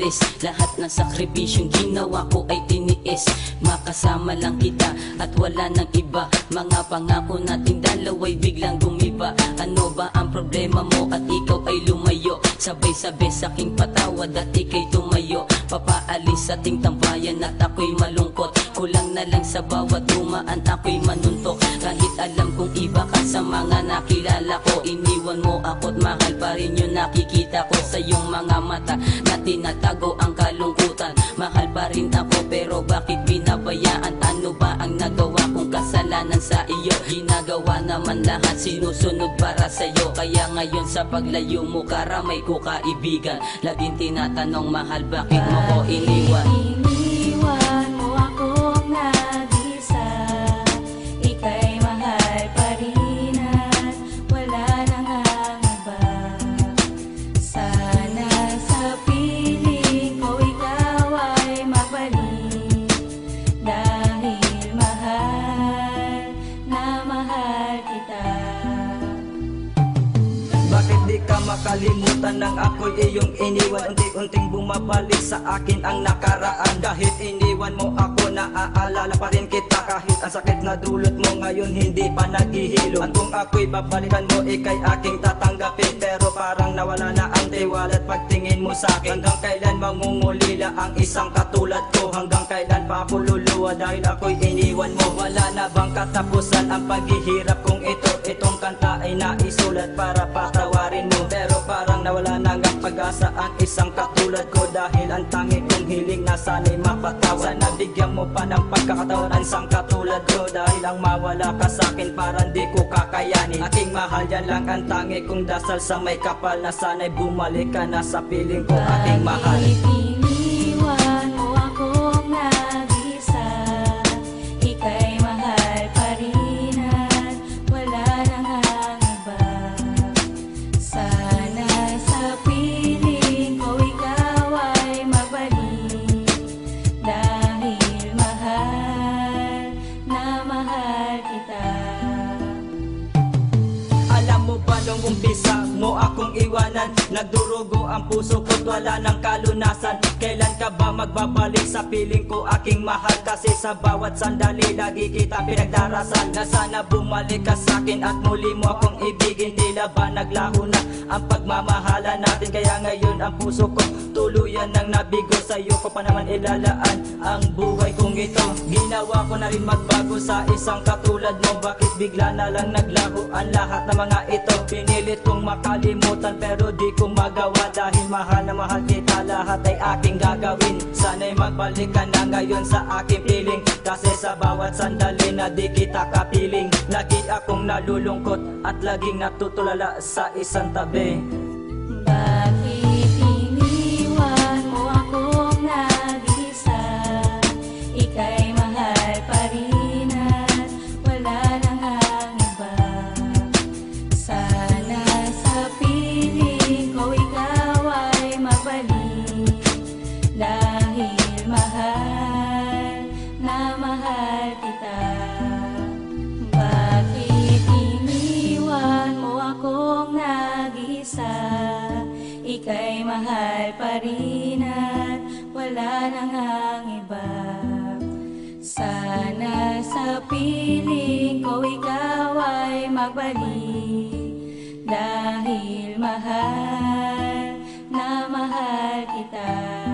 umalis. Lahat ng sakripisyong ginawa ko ay tiniis. Makasama lang kita at wala nang iba. Mga pangako nating dalawa'y biglang gumiba. Ano ba ang problema mo at ikaw ay lumayo? Sabay-sabay sa'king patawad at ika'y tumayo. Papaalis sa ating tambayan at ako'y malungkot. Kulang na lang sa bawat dumaan ako'y manuntok. Kahit alam kong iba ka sa mga nakilala ko, iniwan mo ako't mahal pa rin yung nakikita ko sa iyong mga mata na tinatago ang kalungkutan. Mahal pa rin ako pero bakit binabayaan? Ano ba ang nagawa kong kasalanan sa iyo? Ginagawa naman lahat sinusunod para sa iyo. Kaya ngayon sa paglayo mo karamay ko kaibigan. Laging tinatanong mahal bakit mo ko iniwan? Iniwan mo akong nag-isa. Ika'y mahal pa rin at wala nang ang iba. Sana sa piling ko ikaw ay mabalik. Dahil mahal na mahal kita. Bakit di ka makalimutan nang ako'y iyong iniwan? Unti-unting bumabalik sa akin ang nakaraan. Kahit iniwan mo ako, naaalala pa rin kita. Kahit ang sakit na dulot mo ngayon hindi pa naghihilom. At kung ako'y babalikan mo, ika'y aking tatanggapin. Pero parang nawala na ang tiwala at pagtingin mo sa akin. Hanggang kailan mangungulila ang isang katulad ko? Hanggang kailan pa ako luluwa dahil ako'y iniwan mo? Wala na bang katapusan ang paghihirap kong ito? Itong kanta ay naisulat para patawarin mo. Pero parang nawala na ang pag-asa ang isang katulad ko. Dahil ang tangi kong hiling na sana'y mapatawad. Sana bigyan mo pa ng pagkakataon ang isang katulad ko. Dahil ang mawala ka sa'kin parang di ko kakayanin. Aking mahal, yan lang ang tangi kong dasal sa may kapal. Na sana'y bumalik ka na sa piling ko, aking mahal. Iniwan mo akong nag-isa. Ika'y mahal pa rin at wala nang ang iba. Sana sa piling ko ikaw ay mabalik. Dahil mahal na mahal kita. Alam mo ba nung umpisa mo akong iwanan? Nagdurugo ang puso ko't wala ng kalunasan. Kailan ka ba magbabalik sa piling ko, aking mahal? Kasi sa bawat sandali lagi kita pinagdarasan. Na sana bumalik ka sa'kin at muli mo akong ibigin. Tila ba naglaho na ang pagmamahala natin? Kaya ngayon ang puso ko tuluyan ng nabigo. Sa'yo ko pa naman ilalaan ang buhay kong ito. Ginawa ko na rin magbago sa isang katulad mo. Bakit bigla na lang naglaho ang lahat ng mga ito? Pinilit kong makalimutan pero di ko magawa. Dahil mahal na mahal kita, lahat ay aking gagawin. Sana'y magbalik ka na ngayon sa aking piling. Kasi sa bawat sandali na di kita kapiling, lagi akong nalulungkot at laging natutulala sa isang tabi. Bakit iniwan mo akong nag-isa? Ika'y mahal pa rin at wala nang ang iba. Sana sa piling ko ikaw ay mabalik. Dahil mahal na mahal kita. Bakit iniwan mo akong nag-isa? Ika'y mahal pa rin at wala nang ang iba. Sana sa piling ko ikaw ay magbalik. Dahil mahal na mahal kita.